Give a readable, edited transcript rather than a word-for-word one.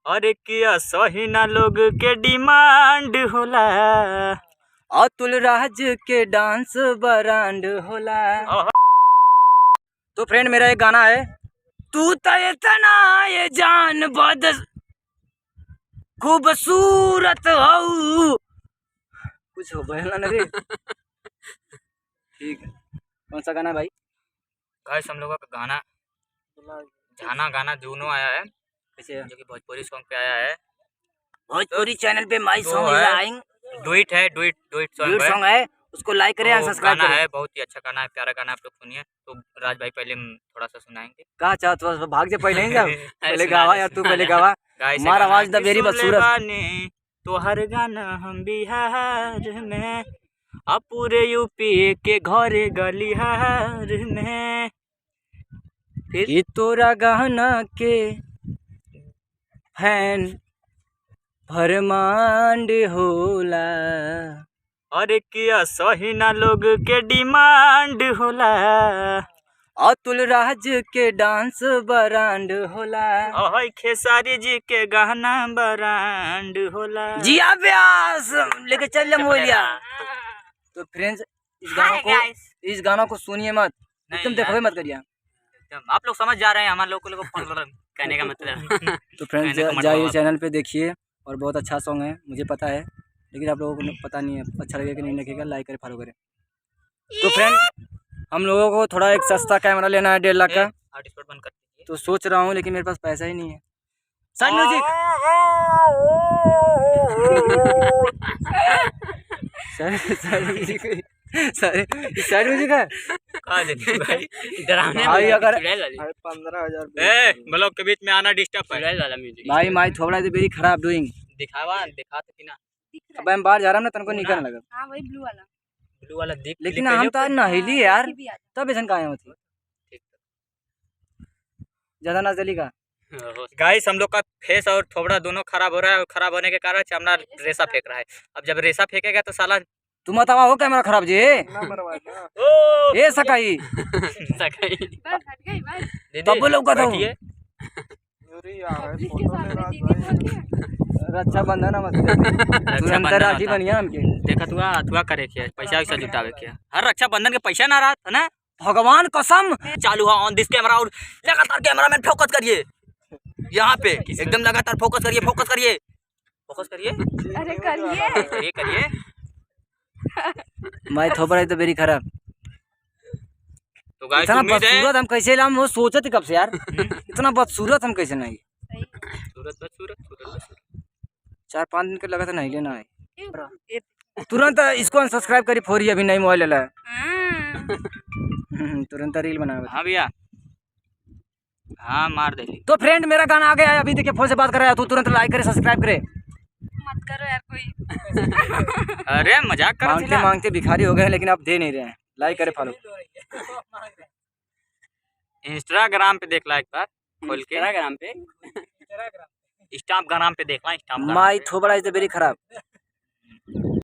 अरे किया सही ना लोग के डिमांड होला, अतुल राज के डांस बरांड होला। तो फ्रेंड मेरा एक गाना है, तू तो इतना ये जान बद खूबसूरत हो, कुछ हो बोलना ना रे। ठीक है, कौन सा गाना भाई? गाइस हम लोगों का गाना झाना गाना जूनो आया है, कैसे जो कि भोजपुरी सॉन्ग पे आया है। भोजपुरी चैनल पे माई तो सॉन्ग है, इज आइंग, डुइट सॉन्ग है, उसको लाइक करें और तो सब्सक्राइब गाना करें। है, बहुत ही अच्छा गाना है, प्यारा गाना, आप लोग सुनिए। तो राज भाई पहले थोड़ा सा सुनाएंगे। कहा चाहत बस भाग जा पहले ही जा, पहले सुना गावा दे, यार, तू सुना पहले दे। गावा। गाइस ये हमारा गाना आवाज द कि वेरी सुन ले बदसूरत। बानी तो हर गाना हम बिहार में, अब पूरे यूपी के घरे गलिहार में, फिर कि तोरा गहना के फैन फरमांड होला, अरे किया सही ना लोग के डिमांड होला, अतुल राज के डांस बरांड होला। ओए खेसारी जी के गाना बरांड होला। जिया व्यास लेके चल जा मोलिया। तो फ्रेंड्स इस गाना को सुनिए मत, एकदम देखो मत करिए। आप लोग समझ जा रहे हैं, हमारे लोगों को कहने का मतलब। तो फ्रेंड्स जाइए चैनल पे देखिए, और बहुत अच्छा सॉन्ग है, मुझे पता है, लेकिन आप लोगों को पता नहीं है, अच्छा लगेगा कि नहीं लगेगा, लाइक करें, फॉलो करें। तो फ्रेंड हम लोगों को थोड़ा एक सस्ता कैमरा लेना है 1.5 लाख का, हॉटस्पॉट बंद कर दीजिए। तो सोच रहा हूँ, लेकिन मेरे पास पैसा ही नहीं है। साइड म्यूजिक, साइड म्यूजिक है भाई। अगर 15,000 ब्लॉक के बीच में आना डिस्टर्ब है भाई माई थोड़ा तो वेरी खराब डूइंग। दिखा तो कि ना। अब मैं बाहर जा रहा हूँ ना, तनको निकलने लगा। हाँ वही ब्लू वाला दिख, लेकिन हम तो नहिली यार, तब ऐसा कहाँ होती ज्यादा ना चलेगा। गाइस हम लोग का फेस और थोबड़ा दोनों खराब हो रहा है, और खराब होने के कारण चामड़ा रेसा फेंक रहा है। अब जब रेसा फेंकेगा तो साला तुम बतावा हो कैमरा खराब जी ए सकाई तब लोग का रक्षाबंधन तुरंत राखी बनिया हमके। देखा तुआ करे के पैसा वैसा जुटावे के हर रक्षाबंधन के पैसा ना रहा ना। भगवान कसम चालू है ऑन दिस कैमरा, और लगातार कैमरा में फोकस करिए, यहाँ पे एकदम लगातार फोकस करिए, फोकस करिए, फोकस करिए, अरे करिए करिए करिए। मैं थोपड़ा है तो वेरी खराब। तो गाइस इतना उम्मीद है बदसूरत हम कैसे लाम, वो सोचते कब से यार, इतना बदसूरत हम कैसे नहीं। सूरत 4-5 दिन का लगा था नहीं लेना है, तुरंत इसको अनसब्सक्राइब करी फोरी, अभी नहीं मोबाइल ले तुरंत रील बना। हाँ भैया, हाँ मार दे। तो फ्रेंड मेरा गाना आ गया है, अभी देखिए फोन से बात कर रहा है, तू तुरंत लाइक करे, सब्सक्राइब करे। मत करो यार कोई। अरे मजाक कर मांगते मांगते भिखारी हो गए, लेकिन आप दे नहीं रहे हैं। लाइक करे, फॉलो। इंस्टाग्राम पे देख ला एक बार खोल के, इंस्टाग्राम पे देखना, माई थोबड़ा इज वेरी खराब।